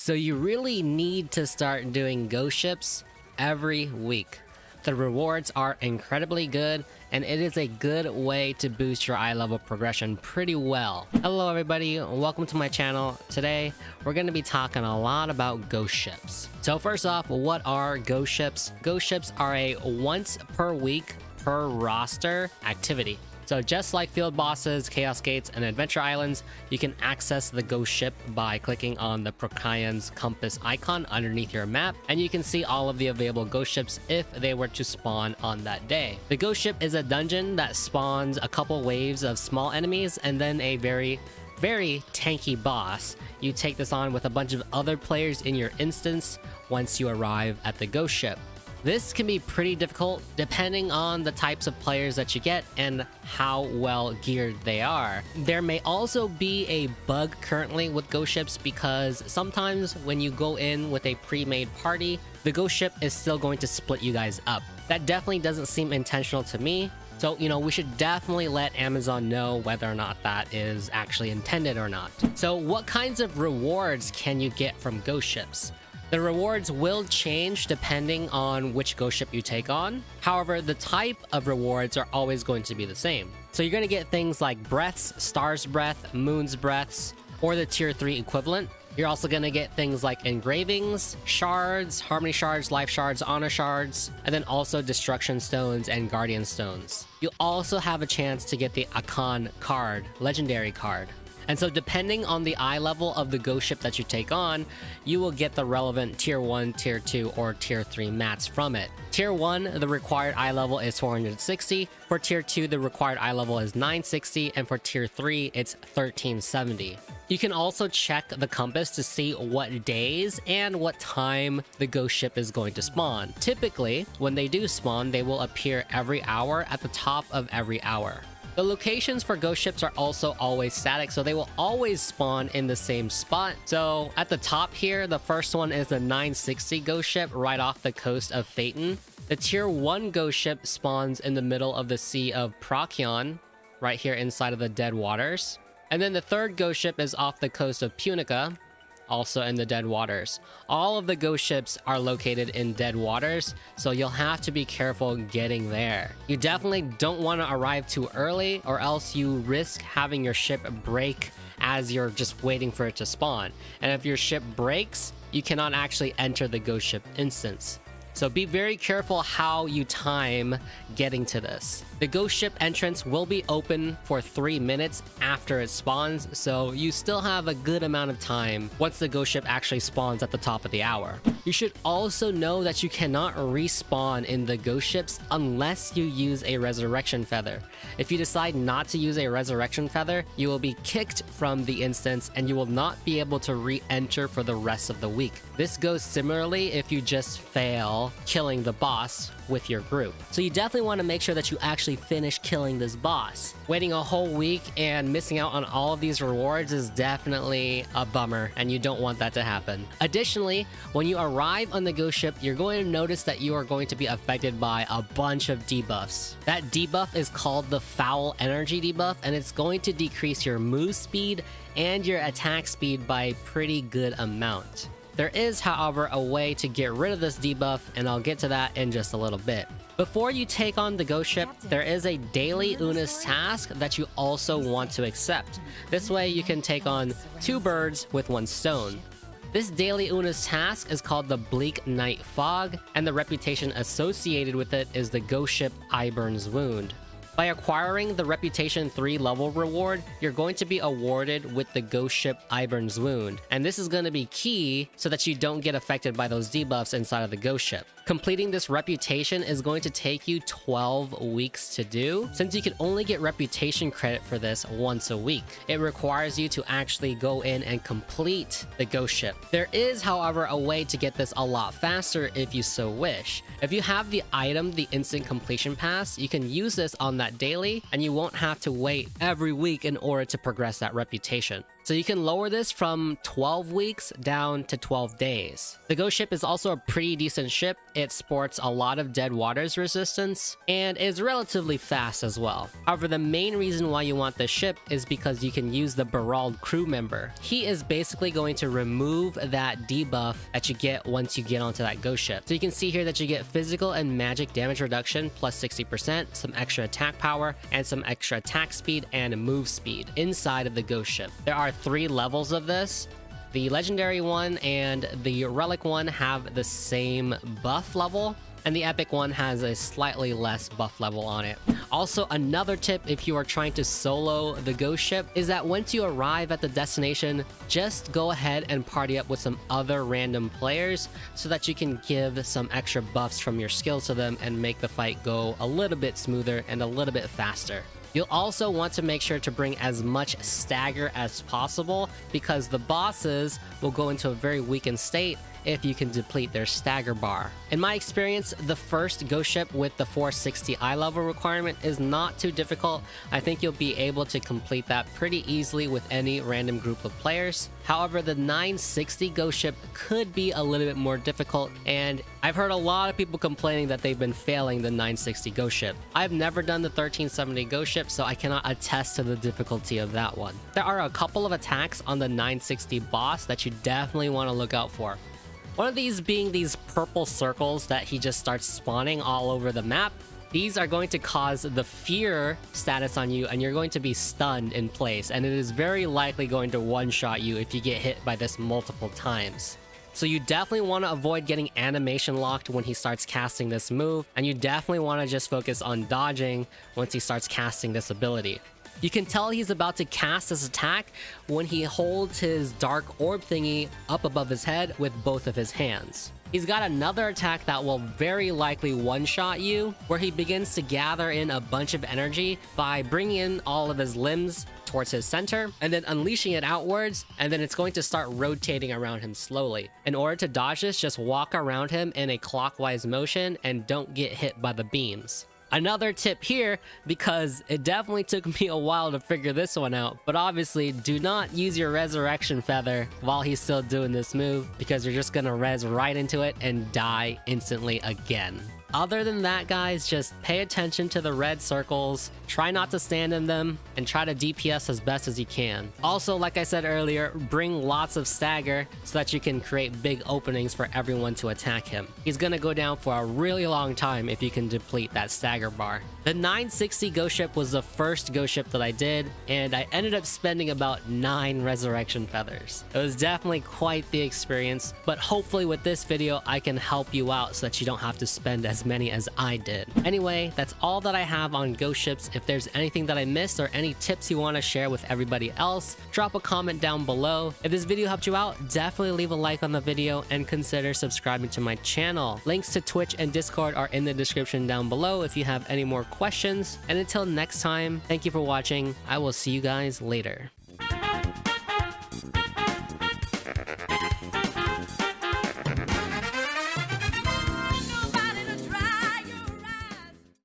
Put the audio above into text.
So you really need to start doing ghost ships every week. The rewards are incredibly good, and it is a good way to boost your eye level progression pretty well. Hello everybody, welcome to my channel. Today, we're going to be talking a lot about ghost ships. So first off, what are ghost ships? Ghost ships are a once per week per roster activity. So just like field bosses, chaos gates, and adventure islands, you can access the ghost ship by clicking on the Procyon's compass icon underneath your map, and you can see all of the available ghost ships if they were to spawn on that day. The ghost ship is a dungeon that spawns a couple waves of small enemies and then a very tanky boss. You take this on with a bunch of other players in your instance once you arrive at the ghost ship. This can be pretty difficult depending on the types of players that you get and how well geared they are. There may also be a bug currently with ghost ships because sometimes when you go in with a pre-made party, the ghost ship is still going to split you guys up. That definitely doesn't seem intentional to me. So, we should definitely let Amazon know whether or not that is actually intended or not. So what kinds of rewards can you get from ghost ships? The rewards will change depending on which ghost ship you take on. However, the type of rewards are always going to be the same. So you're going to get things like breaths, star's breath, moon's breaths, or the tier 3 equivalent. You're also going to get things like engravings, shards, harmony shards, life shards, honor shards, and then also destruction stones and guardian stones. You also have a chance to get the Icon card, legendary card. And so depending on the eye level of the ghost ship that you take on, you will get the relevant tier 1, tier 2, or tier 3 mats from it. Tier 1, the required eye level is 460. For tier 2, the required eye level is 960. And for tier 3, it's 1370. You can also check the compass to see what days and what time the ghost ship is going to spawn. Typically, when they do spawn, they will appear every hour at the top of every hour. The locations for ghost ships are also always static, so they will always spawn in the same spot. So at the top here, the first one is the 960 ghost ship right off the coast of Phaeton. The tier 1 ghost ship spawns in the middle of the Sea of Procyon, right here inside of the Dead Waters. And then the third ghost ship is off the coast of Punica, also in the Dead Waters. All of the ghost ships are located in Dead Waters, so you'll have to be careful getting there. You definitely don't want to arrive too early, or else you risk having your ship break as you're just waiting for it to spawn. And if your ship breaks, you cannot actually enter the ghost ship instance. So be very careful how you time getting to this. The ghost ship entrance will be open for 3 minutes after it spawns, so you still have a good amount of time once the ghost ship actually spawns at the top of the hour. You should also know that you cannot respawn in the ghost ships unless you use a resurrection feather. If you decide not to use a resurrection feather, you will be kicked from the instance and you will not be able to re-enter for the rest of the week. This goes similarly if you just fail killing the boss with your group. So you definitely want to make sure that you actually finish killing this boss. Waiting a whole week and missing out on all of these rewards is definitely a bummer, and you don't want that to happen. Additionally, when you arrive on the ghost ship, you're going to notice that you are going to be affected by a bunch of debuffs. That debuff is called the foul energy debuff, and it's going to decrease your move speed and your attack speed by a pretty good amount. There is, however, a way to get rid of this debuff, and I'll get to that in just a little bit. Before you take on the ghost ship, there is a daily Unis task that you also want to accept. This way you can take on 2 birds with 1 stone. This daily Unis task is called the Bleak Night Fog, and the reputation associated with it is the ghost ship Eiburn's Wound. By acquiring the Reputation 3 level reward, you're going to be awarded with the ghost ship Eiburn's Wound, and this is going to be key so that you don't get affected by those debuffs inside of the ghost ship. Completing this reputation is going to take you 12 weeks to do, since you can only get reputation credit for this once a week. It requires you to actually go in and complete the ghost ship. There is, however, a way to get this a lot faster if you so wish. If you have the item, the instant completion pass, you can use this on that daily, and you won't have to wait every week in order to progress that reputation. So you can lower this from 12 weeks down to 12 days. The ghost ship is also a pretty decent ship. It sports a lot of dead waters resistance and is relatively fast as well. However, the main reason why you want this ship is because you can use the Berald crew member. He is basically going to remove that debuff that you get once you get onto that ghost ship. So you can see here that you get physical and magic damage reduction plus 60%, some extra attack power, and some extra attack speed and move speed inside of the ghost ship. There are 3 levels of this. The legendary one and the relic one have the same buff level, and the epic one has a slightly less buff level on it. Also, another tip if you are trying to solo the ghost ship is that once you arrive at the destination, just go ahead and party up with some other random players so that you can give some extra buffs from your skills to them and make the fight go a little bit smoother and a little bit faster. You'll also want to make sure to bring as much stagger as possible because the bosses will go into a very weakened state if you can deplete their stagger bar. In my experience, the first ghost ship with the 460 eye level requirement is not too difficult. I think you'll be able to complete that pretty easily with any random group of players. However, the 960 ghost ship could be a little bit more difficult, and I've heard a lot of people complaining that they've been failing the 960 ghost ship. I've never done the 1370 ghost ship, so I cannot attest to the difficulty of that one. There are a couple of attacks on the 960 boss that you definitely want to look out for. One of these being these purple circles that he just starts spawning all over the map. These are going to cause the fear status on you, and you're going to be stunned in place, and it is very likely going to one-shot you if you get hit by this multiple times. So you definitely want to avoid getting animation locked when he starts casting this move, and you definitely want to just focus on dodging once he starts casting this ability. You can tell he's about to cast this attack when he holds his dark orb thingy up above his head with both of his hands. He's got another attack that will very likely one-shot you, where he begins to gather in a bunch of energy by bringing in all of his limbs towards his center and then unleashing it outwards, and then it's going to start rotating around him slowly. In order to dodge this, just walk around him in a clockwise motion and don't get hit by the beams. Another tip here, because it definitely took me a while to figure this one out, but obviously do not use your resurrection feather while he's still doing this move, because you're just gonna res right into it and die instantly again. Other than that, guys, just pay attention to the red circles, try not to stand in them, and try to DPS as best as you can. Also, like I said earlier, bring lots of stagger so that you can create big openings for everyone to attack him. He's gonna go down for a really long time if you can deplete that stagger bar. The 960 ghost ship was the first ghost ship that I did, and I ended up spending about 9 resurrection feathers. It was definitely quite the experience, but hopefully with this video I can help you out so that you don't have to spend as many as I did. Anyway, that's all that I have on ghost ships. If there's anything that I missed or any tips you want to share with everybody else, drop a comment down below. If this video helped you out, definitely leave a like on the video and consider subscribing to my channel. Links to Twitch and Discord are in the description down below if you have any more questions. And until next time, thank you for watching. I will see you guys later.